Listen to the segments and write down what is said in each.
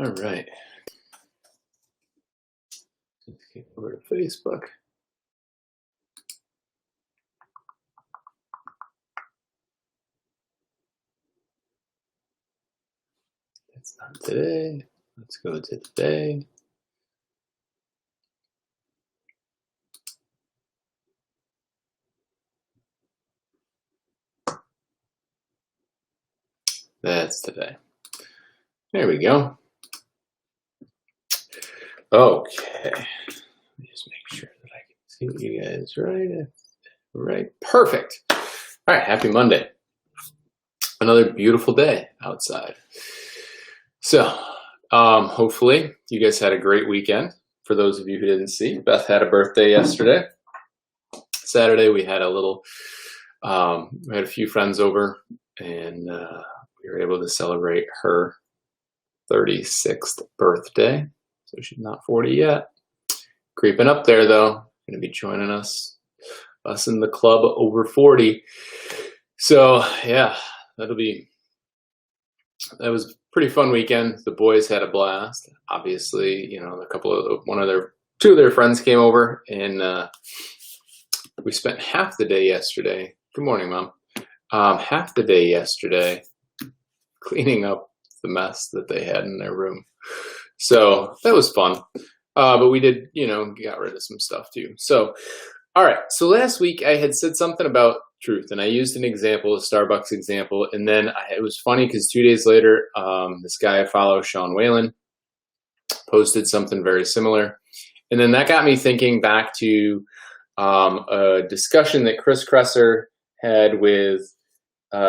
All right. Let's get over to Facebook. That's not today. Let's go to today. That's today. There we go. Okay. Let me just make sure that I can see what you guys write. Right. Perfect. All right. Happy Monday. Another beautiful day outside. So, hopefully you guys had a great weekend. For those of you who didn't see, Beth had a birthday yesterday. Saturday we had we had a few friends over, and we were able to celebrate her 36th birthday. So she's not 40 yet. Creeping up there though. Going to be joining us in the club over 40. So yeah, that was a pretty fun weekend. The boys had a blast. Obviously, you know, two of their friends came over, and we spent half the day yesterday. Good morning, Mom. Half the day yesterday cleaning up the mess that they had in their room. So that was fun. But we did, you know, got rid of some stuff too. So, all right. So last week I had said something about truth, and I used an example, a Starbucks example. And then it was funny because 2 days later, this guy I follow, Sean Whalen, posted something very similar. And then that got me thinking back to a discussion that Chris Kresser had with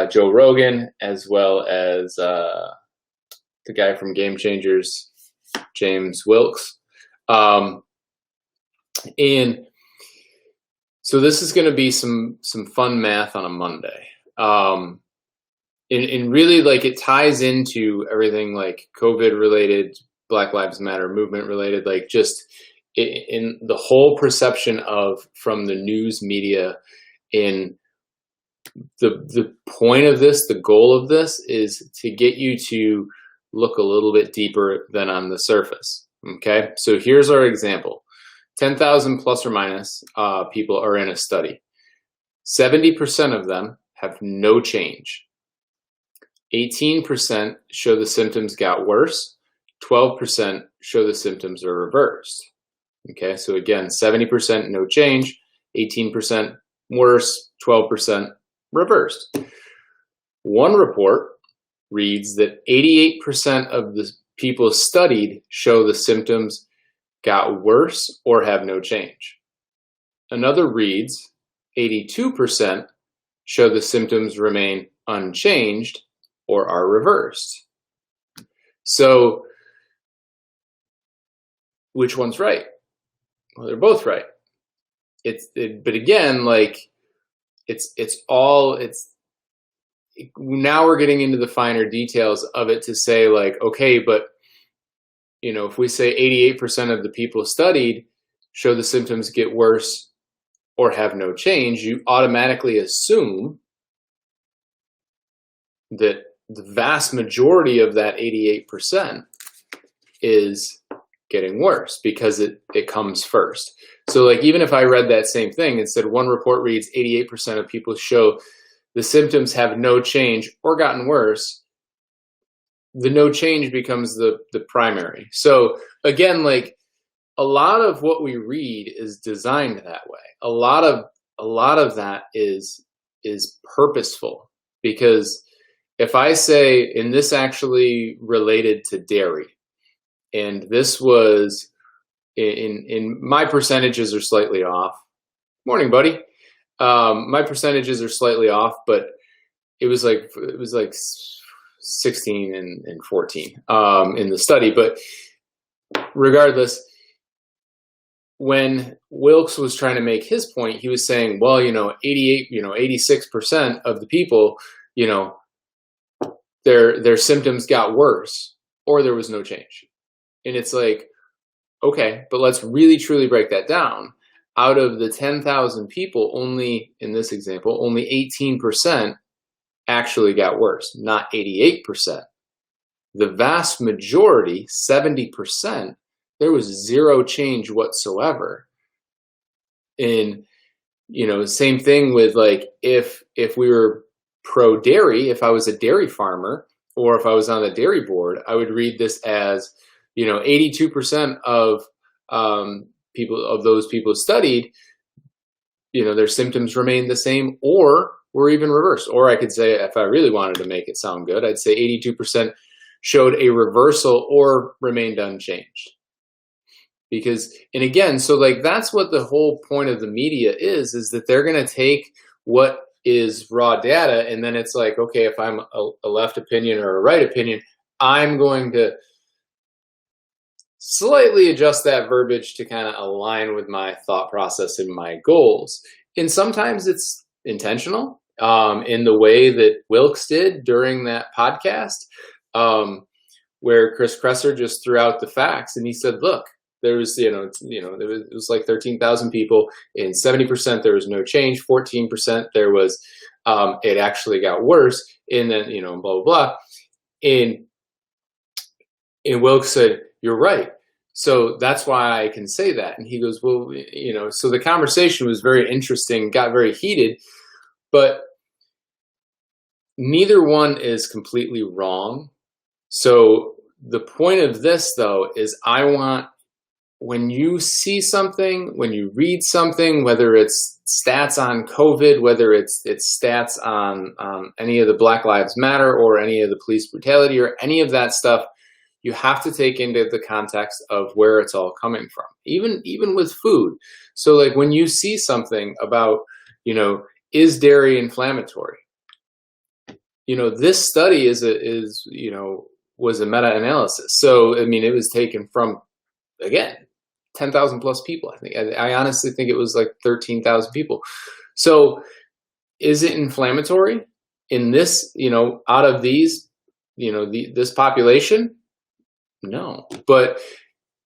Joe Rogan, as well as the guy from Game Changers, James Wilks. And so this is going to be some fun math on a Monday. And really, like, it ties into everything like COVID related, Black Lives Matter movement related, like just in the whole perception of from the news media. In the point of this, the goal of this is to get you to look a little bit deeper than on the surface. Okay, so here's our example. 10,000 plus or minus people are in a study. 70% of them have no change. 18% show the symptoms got worse. 12% show the symptoms are reversed. Okay, so again, 70% no change, 18% worse, 12% reversed. One report reads that 88% of the people studied show the symptoms got worse or have no change. Another reads 82% show the symptoms remain unchanged or are reversed. So which one's right? Well, they're both right. But again, like now we're getting into the finer details of it to say, like, okay, but you know, if we say 88% of the people studied show the symptoms get worse or have no change, you automatically assume that the vast majority of that 88% is getting worse because it comes first. So like, even if I read that same thing and said one report reads 88% of people show the symptoms have no change or gotten worse, the no change becomes the primary. So again, like, a lot of what we read is designed that way. A lot of that is purposeful, because if I say, and this actually related to dairy, and this was in my percentages are slightly off. Morning, buddy. My percentages are slightly off, but it was like 16 and 14 in the study. But regardless, when Wilks was trying to make his point, he was saying, well, 86% of the people, their symptoms got worse or there was no change. And it's like, okay, but let's really truly break that down. Out of the 10,000 people, only in this example, only 18% actually got worse, not 88%. the vast majority, 70%, there was zero change whatsoever. And, same thing with like, if we were pro dairy, if I was a dairy farmer or if I was on the dairy board, I would read this as, 82% of those people studied, their symptoms remained the same or were even reversed. Or I could say, if I really wanted to make it sound good, I'd say 82% showed a reversal or remained unchanged. Because, and again, so like that's what the whole point of the media is that they're going to take what is raw data, and then it's like, okay, if I'm a left opinion or a right opinion, I'm going to slightly adjust that verbiage to kind of align with my thought process and my goals. And sometimes it's intentional, in the way that Wilkes did during that podcast, where Chris Kresser just threw out the facts and he said, look, there was, it was like 13,000 people. In 70%, there was no change. 14%, there was, it actually got worse. And then, blah, blah, blah. And Wilkes said, you're right. So that's why I can say that. And he goes, well, so the conversation was very interesting, got very heated, but neither one is completely wrong. So the point of this, though, is I want, when you see something, when you read something, whether it's stats on COVID, whether it's stats on any of the Black Lives Matter or any of the police brutality or any of that stuff, you have to take into the context of where it's all coming from, even with food. So like when you see something about, is dairy inflammatory? This study was a meta-analysis. So, I mean, it was taken from, again, 10,000 plus people. I honestly think it was like 13,000 people. So is it inflammatory in this, out of these, this population? No, but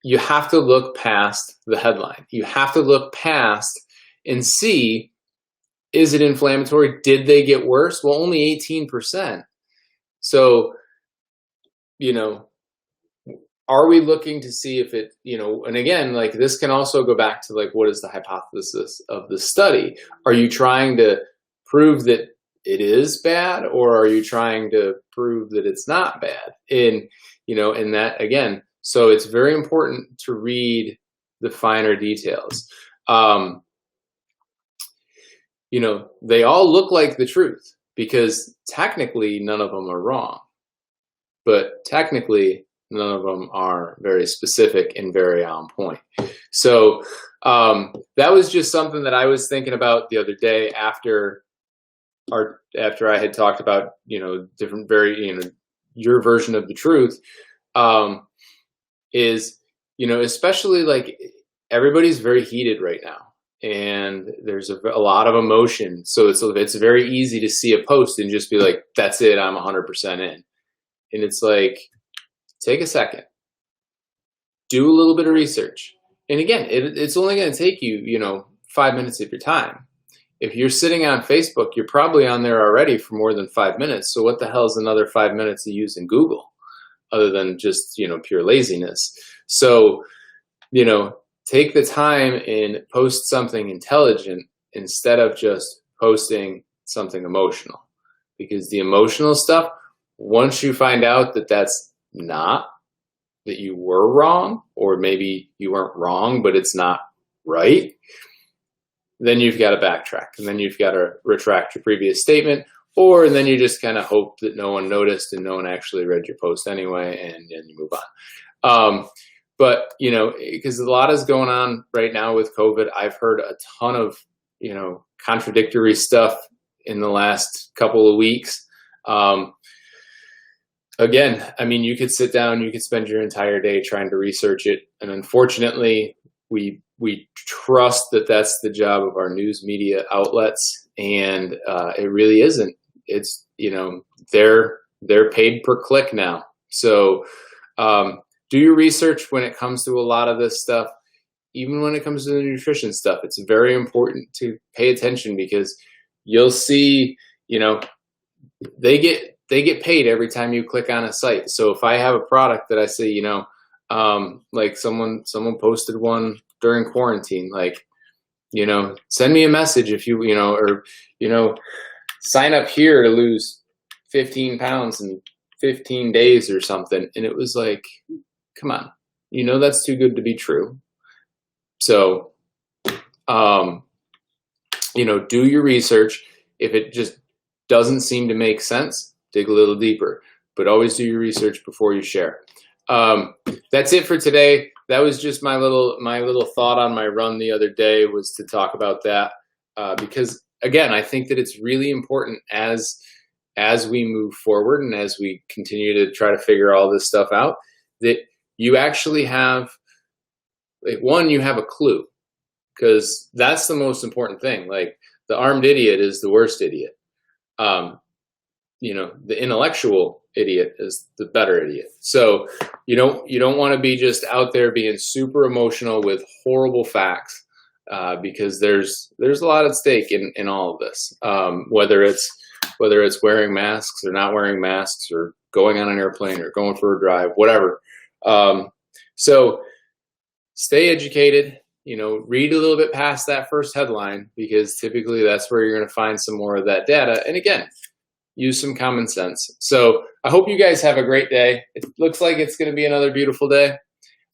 you have to look past the headline. You have to look past and see, is it inflammatory? Did they get worse? Well, only 18%. So, are we looking to see if it, and again, like this can also go back to like, what is the hypothesis of the study? Are you trying to prove that it is bad, or are you trying to prove that it's not bad? And, and that again, so it's very important to read the finer details. They all look like the truth because technically none of them are wrong, but technically none of them are very specific and very on point. So that was just something that I was thinking about the other day after I had talked about, different your version of the truth, is, especially like everybody's very heated right now and there's a lot of emotion. So it's very easy to see a post and just be like, that's it, I'm 100% in. And it's like, take a second, do a little bit of research. And again, it's only going to take you, 5 minutes of your time. If you're sitting on Facebook, you're probably on there already for more than 5 minutes. So what the hell is another 5 minutes to use in Google other than just, pure laziness? So, take the time and post something intelligent instead of just posting something emotional, because the emotional stuff, once you find out that that's not, that you were wrong, or maybe you weren't wrong, but it's not right, then you've got to backtrack, and then you've got to retract your previous statement, or then you just kind of hope that no one noticed and no one actually read your post anyway, and then you move on. But, because a lot is going on right now with COVID. I've heard a ton of, contradictory stuff in the last couple of weeks. Again, I mean, you could sit down, you could spend your entire day trying to research it. And unfortunately, we trust that that's the job of our news media outlets. And it really isn't. It's, they're paid per click now. So do your research when it comes to a lot of this stuff. Even when it comes to the nutrition stuff, it's very important to pay attention, because you'll see, they get they get paid every time you click on a site. So if I have a product that I say, you know, like someone posted one during quarantine, like, you know, send me a message if you, you know, or, you know, sign up here to lose 15 pounds in 15 days or something. And it was like, come on, you know, that's too good to be true. So, you know, do your research. If it just doesn't seem to make sense, dig a little deeper, but always do your research before you share. That's it for today. That was just my little thought on my run the other day, was to talk about that, because again, I think that it's really important as we move forward and as we continue to try to figure all this stuff out, that you actually have, like, one, you have a clue, because that's the most important thing. Like, the armed idiot is the worst idiot. You know, the intellectual idiot is the better idiot. So you don't want to be just out there being super emotional with horrible facts, because there's a lot at stake in all of this. Whether it's wearing masks or not wearing masks, or going on an airplane or going for a drive, whatever. So stay educated. You know, read a little bit past that first headline, because typically that's where you're going to find some more of that data. And again, use some common sense. So I hope you guys have a great day. It looks like it's going to be another beautiful day.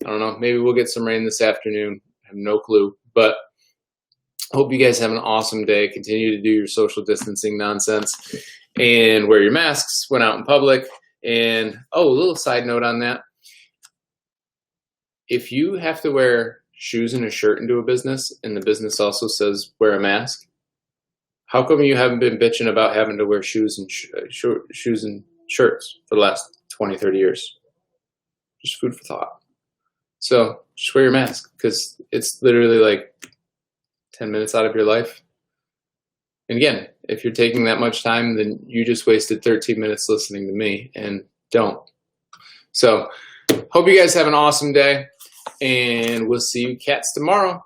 I don't know, maybe we'll get some rain this afternoon. I have no clue, but I hope you guys have an awesome day. Continue to do your social distancing nonsense and wear your masks when out in public. And oh, a little side note on that. If you have to wear shoes and a shirt into a business, and the business also says wear a mask, how come you haven't been bitching about having to wear shoes and shoes and shirts for the last 20, 30 years? Just food for thought. So just wear your mask, because it's literally like 10 minutes out of your life. And again, if you're taking that much time, then you just wasted 13 minutes listening to me, and don't. So hope you guys have an awesome day, and we'll see you cats tomorrow.